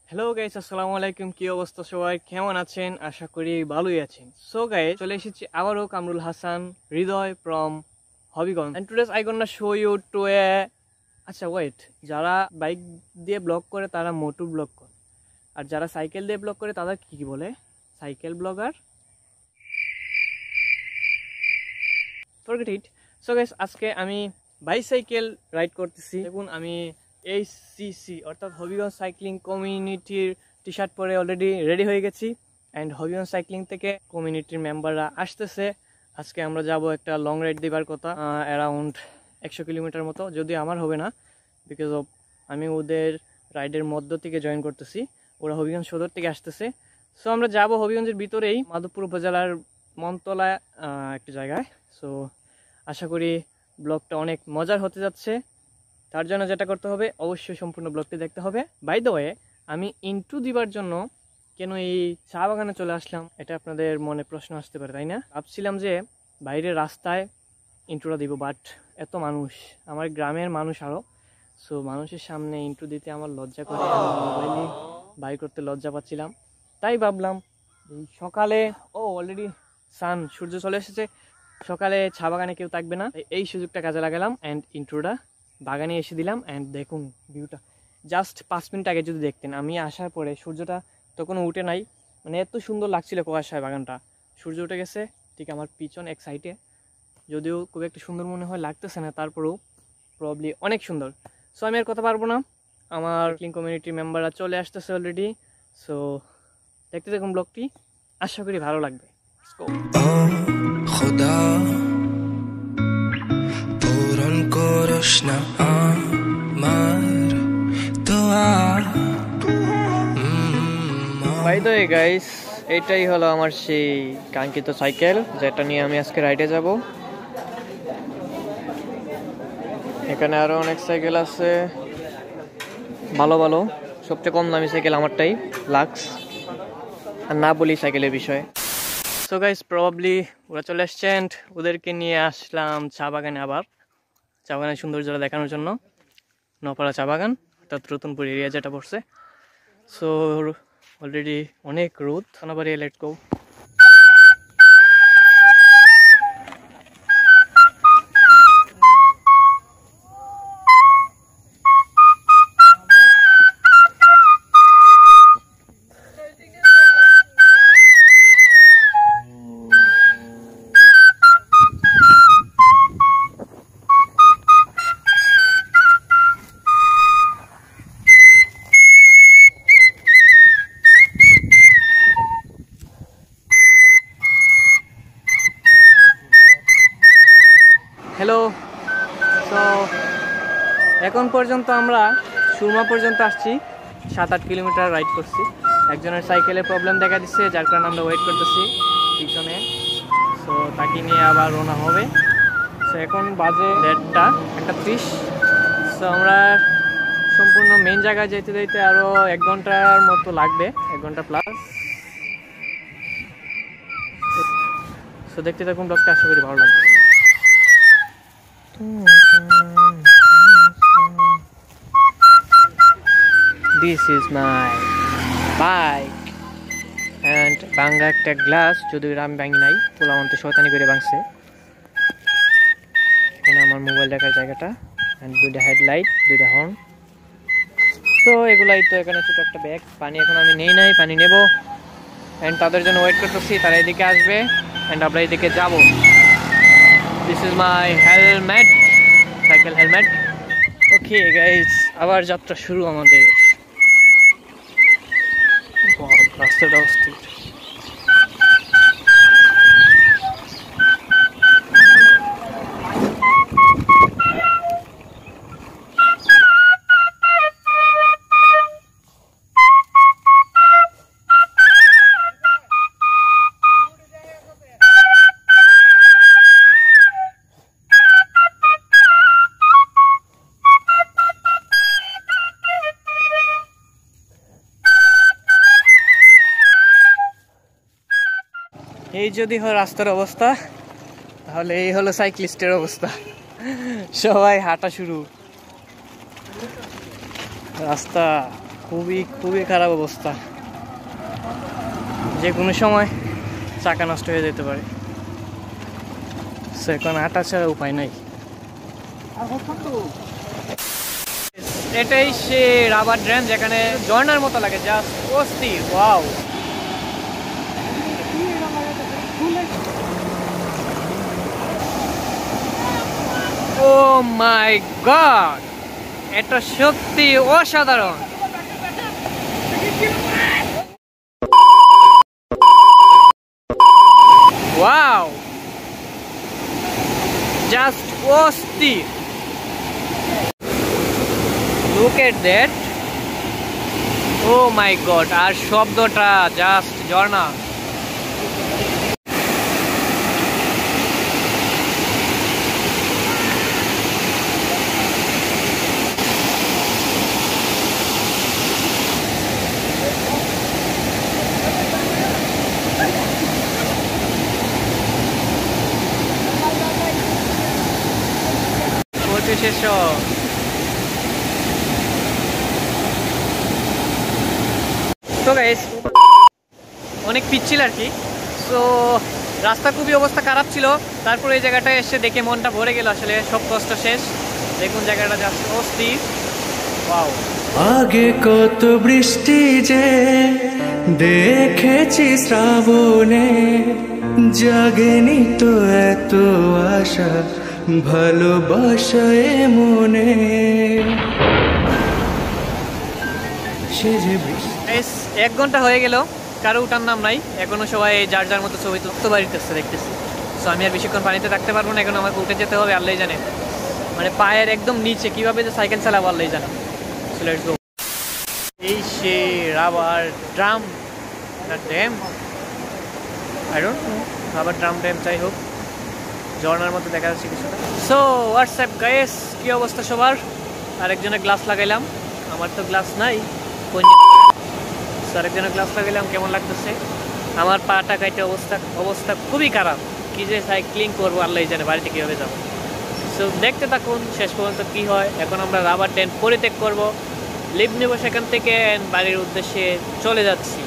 Hello guys, আসসালামু আলাইকুম। কি অবস্থা সবাই, কেমন আছেন? আশা করি ভালোই আছেন। সো গাইস, চলে এসেছি আবারও Kamrul Hasan Hridoy from Habiganj, and today I gonna show you to a আচ্ছা ওয়েট, যারা বাইক দিয়ে ব্লগ করে তারা মোটু ব্লগ করে, আর যারা সাইকেল দিয়ে ব্লগ করে তাদের কি বলে? Cycle blogger, forget it. So guys, আজকে আমি বাইসাইকেল রাইড করতেছি। দেখুন, আমি এইচসিসি অর্থাৎ হবিগঞ্জ সাইক্লিং কমিউনিটির টি শার্ট পরে অলরেডি রেডি হয়ে গেছি, অ্যান্ড হবিগঞ্জ সাইক্লিং থেকে কমিউনিটির মেম্বাররা আসতেছে। আজকে আমরা যাব একটা লং রাইড দেবার কথা, অ্যারাউন্ড 100 কিলোমিটার মতো, যদিও আমার হবে না, বিকজ অফ আমি ওদের রাইডের মধ্য থেকে জয়েন করতেছি। ওরা হবিগঞ্জ সদর থেকে আসতেছে। সো আমরা যাব হবিগঞ্জের ভিতরেই, মাধবপুর উপজেলার মনতলা একটা জায়গায়। সো আশা করি ব্লগটা অনেক মজার হতে যাচ্ছে। তার জন্য যেটা করতে হবে, অবশ্যই সম্পূর্ণ ব্লগটি দেখতে হবে। বাই দ্য ওয়ে, আমি ইন্ট্রো দিবার জন্য কেন এই চা বাগানে চলে আসলাম, এটা আপনাদের মনে প্রশ্ন আসতে পারে, তাই না? ভাবছিলাম যে বাইরের রাস্তায় ইন্ট্রোটা দিব, বাট এত মানুষ, আমার গ্রামের মানুষ আরও। সো মানুষের সামনে ইন্ট্রো দিতে আমার লজ্জা করে, মোবাইলে বাই করতে লজ্জা পাচ্ছিলাম। তাই ভাবলাম এই সকালে অলরেডি সূর্য চলে এসেছে, সকালে চা বাগানে কেউ থাকবে না, এই সুযোগটা কাজে লাগালাম অ্যান্ড ইন্ট্রোটা বাগানে এসে দিলাম। অ্যান্ড দেখুন ভিউটা, জাস্ট 5 মিনিট আগে যদি দেখতেন, আমি আসার পরে সূর্যটা তখনও উঠে নাই, মানে এত সুন্দর লাগছিল কুয়াশায় বাগানটা। সূর্য উঠে গেছে ঠিক আমার পিছন এক সাইডে, যদিও খুব একটা সুন্দর মনে হয় লাগতেছে না, তারপরেও প্রবলি অনেক সুন্দর। সো আমি আর কথা পারবো না, আমার ক্লিন কমিউনিটি মেম্বাররা চলে আসতেছে অলরেডি। সো দেখতে দেখুন ব্লগটি, আশা করি ভালো লাগবে। পূরণ করস না আমার দোয়া। বাই দ্য ওয়ে গাইস, এটাই হলো আমার সেই কাঙ্ক্ষিত সাইকেল, যেটা নিয়ে আমি আজকে রাইডে যাব। এখানে আরো অনেক সাইকেল আছে, ভালো ভালো, সবচেয়ে কম দামি সাইকেল আমারটাই, লাক্স। আর না বলি সাইকেলের বিষয়ে। সো গাইস, প্রবাবলি ওরা চলে আসছেন, ওদেরকে নিয়ে আসলাম চা বাগানে, আবার চা বাগানের সৌন্দর্যটা দেখানোর জন্য। নপাড়া চা বাগান অর্থাৎ রতনপুর এরিয়া যেটা পড়ছে। সো অলরেডি অনেক রোদ, সোনাবাড়ি, লেটস গো। হ্যালো। তো এখন পর্যন্ত আমরা সুরমা পর্যন্ত আসছি, 7-8 কিলোমিটার রাইড করছি। একজনের সাইকেলের প্রবলেম দেখা দিচ্ছে, যার কারণে আমরা ওয়েট করতেছি পিছনে। সো তাকে নিয়ে আবার রওনা হবে। সো এখন বাজে 1:30। সো আমরা সম্পূর্ণ মেইন জায়গায় যেতে যেতে আরও 1 ঘন্টার মতো লাগবে, 1 ঘন্টা প্লাস। সো দেখতে থাকুন ব্লগটা, আশা করি ভালো লাগবে। This is my bike and ভাঙ্গা একটা গ্লাস, যদিও আমি ভাঙি নাই, পোলামন্তে শয়তানি করে ভাঙছে। এখানে আমার মোবাইল রাখার জায়গাটা, অ্যান্ড 2টা হেডলাইট, 2টা হর্ন। তো এগুলাই তো, এখানে ছোটো একটা ব্যাগ, পানি এখন আমি নেই নাই, পানি নেব। অ্যান্ড তাদের জন্য ওয়েট করতেছি, তারা এদিকে আসবে অ্যান্ড আমরা এদিকে যাব। This is my helmet, cycle helmet. Okay guys, আবার যাত্রা শুরু আমাদের। রাস্তাটা অস্থির। এই যদি হয় রাস্তার অবস্থা, তাহলে এই হলো সাইক্লিস্টের অবস্থা। সবাই হাঁটা শুরু, রাস্তা খুবই খুবই খারাপ অবস্থা, যে কোনো সময় চাকা নষ্ট হয়ে যেতে পারে। এখন আটা ছাড়া উপায় নাই। এটাই সে রাবার ড্যাম যেখানে ঝর্ণার মতো লাগে, জাস্ট অস্থির। ওয়াও, ও মাই গড, এটা সত্যি অসাধারণ। ওয়াও, জাস্ট অস্থির। Look at that. Oh my god, আর শব্দটা জাস্ট ঝর্ণা। শেষ তো গাইস, অনেক পিচ্ছিল আর কি। সো রাস্তা খুবই অবস্থা খারাপ ছিল, তারপরে এই জায়গাটায় এসে দেখে মনটা ভরে গেল, আসলে সব কষ্ট শেষ। দেখুন জায়গাটা জাস্ট অস্থির। ওয়াও, আগে কত বৃষ্টি যে দেখেছি শ্রাবণে, জাগেনি তো এত আশা ভালোবাসায় মনে। সে যে গাইস 1 ঘন্টা হয়ে গেল, কারো উঠার নাম নাই এখনো, সবাই যার যার মতো ছবি তুলতে বাড়িতেছে দেখতেছি। সো আমি আর বেশিক্ষণ পানিতে থাকতে পারবো না, এখন আমাকে উঠে যেতে হবে। আল্লাহই জানে, মানে পায়ের একদম নিচে কিভাবে যে সাইকেল চালাবো আল্লাহই জানে। So let's go. এই সে রাবার ড্রাম না dam, I don't know, rubber drum dam যাই হোক, ঝর্ণার মতো দেখা যাচ্ছে কিছুটা। সো হোয়াটসঅ্যাপ গাইস, কি অবস্থা সবার? আরেকজনের গ্লাস লাগাইলাম, আমার তো গ্লাস নাই। আরেকজনের গ্লাস লাগাইলাম, কেমন লাগতেছে? আমার পাটা কাইটে অবস্থা খুবই খারাপ। কি যে সাইক্লিং করবো আল্লাহই জানে, বাড়িতে কীভাবে যাবো। সো দেখতে থাকুন শেষ পর্যন্ত কি হয়। এখন আমরা রাবার ড্যাম পরিত্যাগ করবো, লিভ নেবো সেখান থেকে, বাড়ির উদ্দেশ্যে চলে যাচ্ছি।